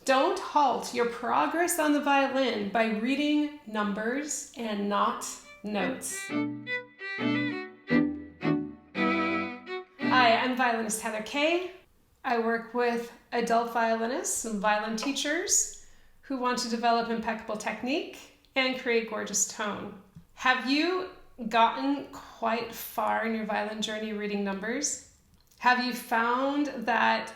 Don't halt your progress on the violin by reading numbers and not notes. Hi, I'm violinist Heather Kay. I work with adult violinists and violin teachers who want to develop impeccable technique and create gorgeous tone. Have you gotten quite far in your violin journey reading numbers? Have you found that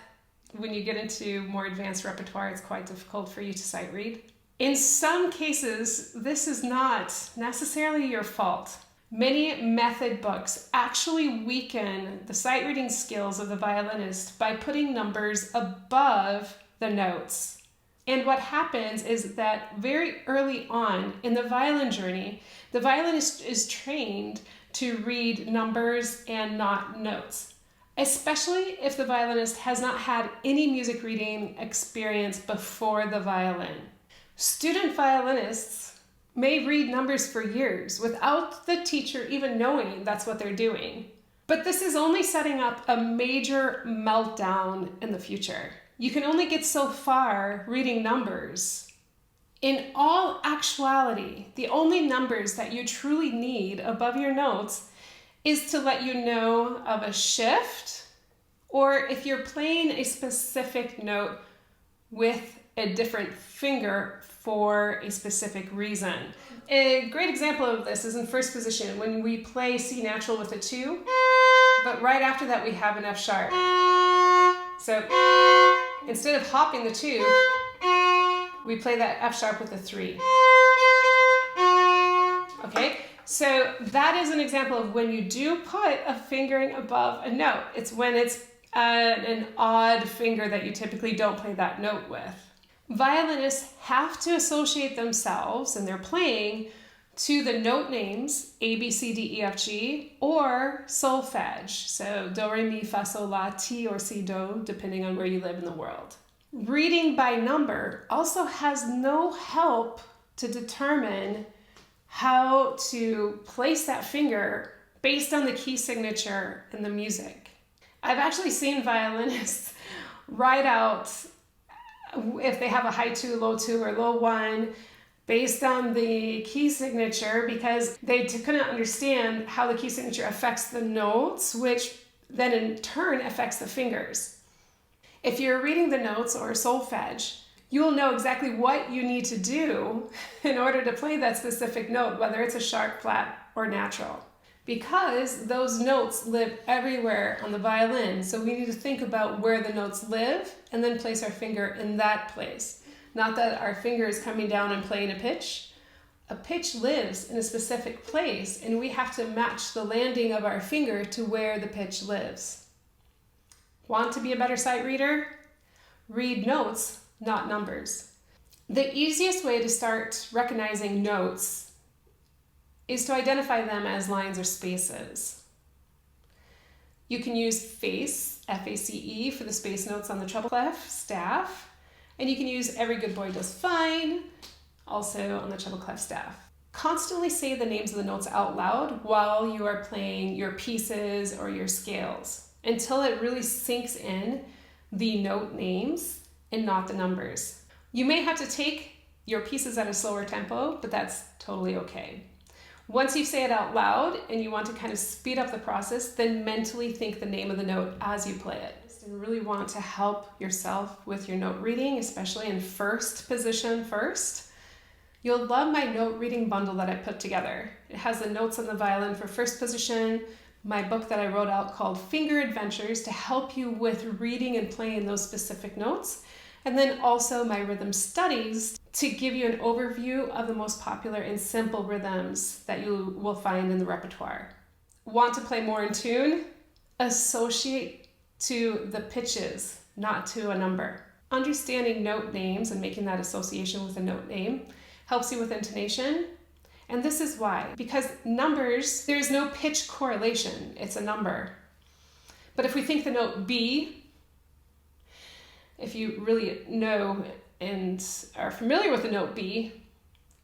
when you get into more advanced repertoire, it's quite difficult for you to sight read? In some cases, this is not necessarily your fault. Many method books actually weaken the sight reading skills of the violinist by putting numbers above the notes. And what happens is that very early on in the violin journey, the violinist is trained to read numbers and not notes, especially if the violinist has not had any music reading experience before the violin. Student violinists may read numbers for years without the teacher even knowing that's what they're doing. But this is only setting up a major meltdown in the future. You can only get so far reading numbers. In all actuality, the only numbers that you truly need above your notes is to let you know of a shift, or if you're playing a specific note with a different finger for a specific reason. A great example of this is in first position when we play C natural with a 2, but right after that we have an F sharp. So instead of hopping the 2, we play that F sharp with a 3. Okay, so that is an example of when you do put a fingering above a note. It's when it's an odd finger that you typically don't play that note with. Violinists have to associate themselves and their playing to the note names A, B, C, D, E, F, G, or solfege. So do, re, mi, fa, sol, la, ti, or si, do, depending on where you live in the world. Reading by number also has no help to determine how to place that finger based on the key signature in the music. I've actually seen violinists write out if they have a high 2, low 2, or low 1 based on the key signature because they couldn't understand how the key signature affects the notes, which then in turn affects the fingers. If you're reading the notes or solfege, you will know exactly what you need to do in order to play that specific note, whether it's a sharp, flat, or natural. Because those notes live everywhere on the violin, so we need to think about where the notes live and then place our finger in that place. Not that our finger is coming down and playing a pitch. A pitch lives in a specific place, and we have to match the landing of our finger to where the pitch lives. Want to be a better sight reader? Read notes, not numbers. The easiest way to start recognizing notes is to identify them as lines or spaces. You can use face, F-A-C-E, for the space notes on the treble clef staff, and you can use Every Good Boy Does Fine, also on the treble clef staff. Constantly say the names of the notes out loud while you are playing your pieces or your scales until it really sinks in the note names and not the numbers. You may have to take your pieces at a slower tempo, but that's totally okay. Once you say it out loud and you want to kind of speed up the process, then mentally think the name of the note as you play it. And really want to help yourself with your note reading, especially in first position first. You'll love my note reading bundle that I put together. It has the notes on the violin for first position, my book that I wrote out called Finger Adventures to help you with reading and playing those specific notes, and then also my rhythm studies to give you an overview of the most popular and simple rhythms that you will find in the repertoire. Want to play more in tune? Associate to the pitches, not to a number. Understanding note names and making that association with a note name helps you with intonation. And this is why, because numbers, there's no pitch correlation, it's a number. But if we think the note B, if you really know and are familiar with the note B,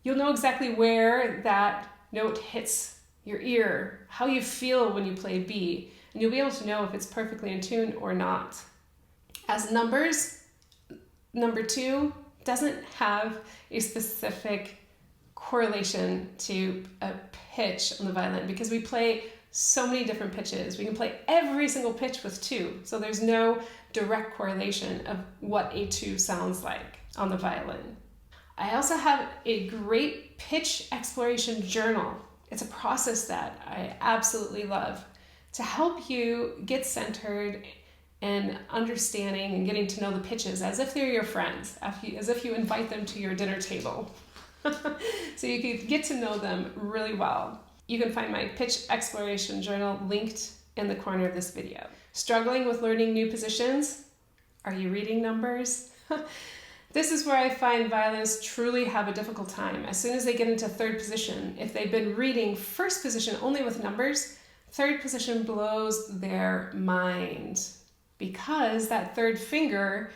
you'll know exactly where that note hits your ear, how you feel when you play B, and you'll be able to know if it's perfectly in tune or not. As numbers, Number 2 doesn't have a specific correlation to a pitch on the violin because we play so many different pitches. We can play every single pitch with 2, so there's no direct correlation of what a 2 sounds like on the violin. I also have a great pitch exploration journal. It's a process that I absolutely love to help you get centered and understanding and getting to know the pitches as if they're your friends, as if you invite them to your dinner table. So you can get to know them really well. You can find my pitch exploration journal linked in the corner of this video. Struggling with learning new positions? Are you reading numbers? This is where I find violinists truly have a difficult time. As soon as they get into 3rd position, if they've been reading 1st position only with numbers, 3rd position blows their mind because that 3rd finger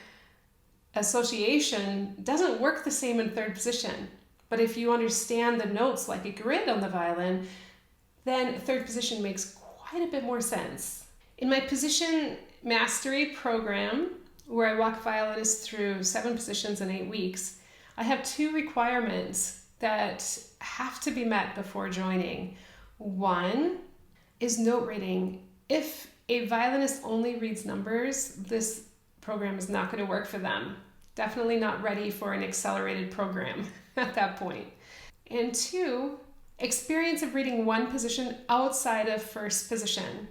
association doesn't work the same in 3rd position. But if you understand the notes like a grid on the violin, then 3rd position makes quite a bit more sense. In my position mastery program, where I walk violinists through 7 positions in 8 weeks, I have 2 requirements that have to be met before joining. One is note reading. If a violinist only reads numbers, this program is not going to work for them. Definitely not ready for an accelerated program at that point. And 2, experience of reading 1 position outside of 1st position.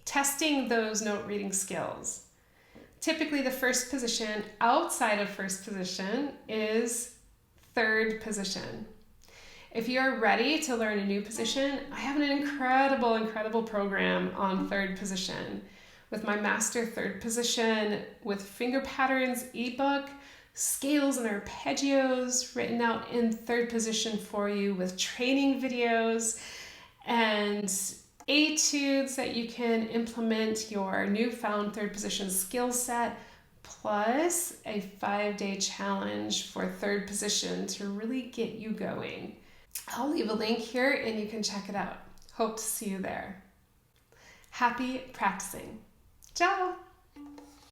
Testing those note reading skills. Typically the 1st position outside of 1st position is 3rd position. If you're ready to learn a new position, I have an incredible program on 3rd position with my master 3rd position with finger patterns ebook, scales and arpeggios written out in 3rd position for you with training videos and etudes that you can implement your newfound 3rd position skill set, plus a 5-day challenge for 3rd position to really get you going. I'll leave a link here and you can check it out. Hope to see you there. Happy practicing. Ciao!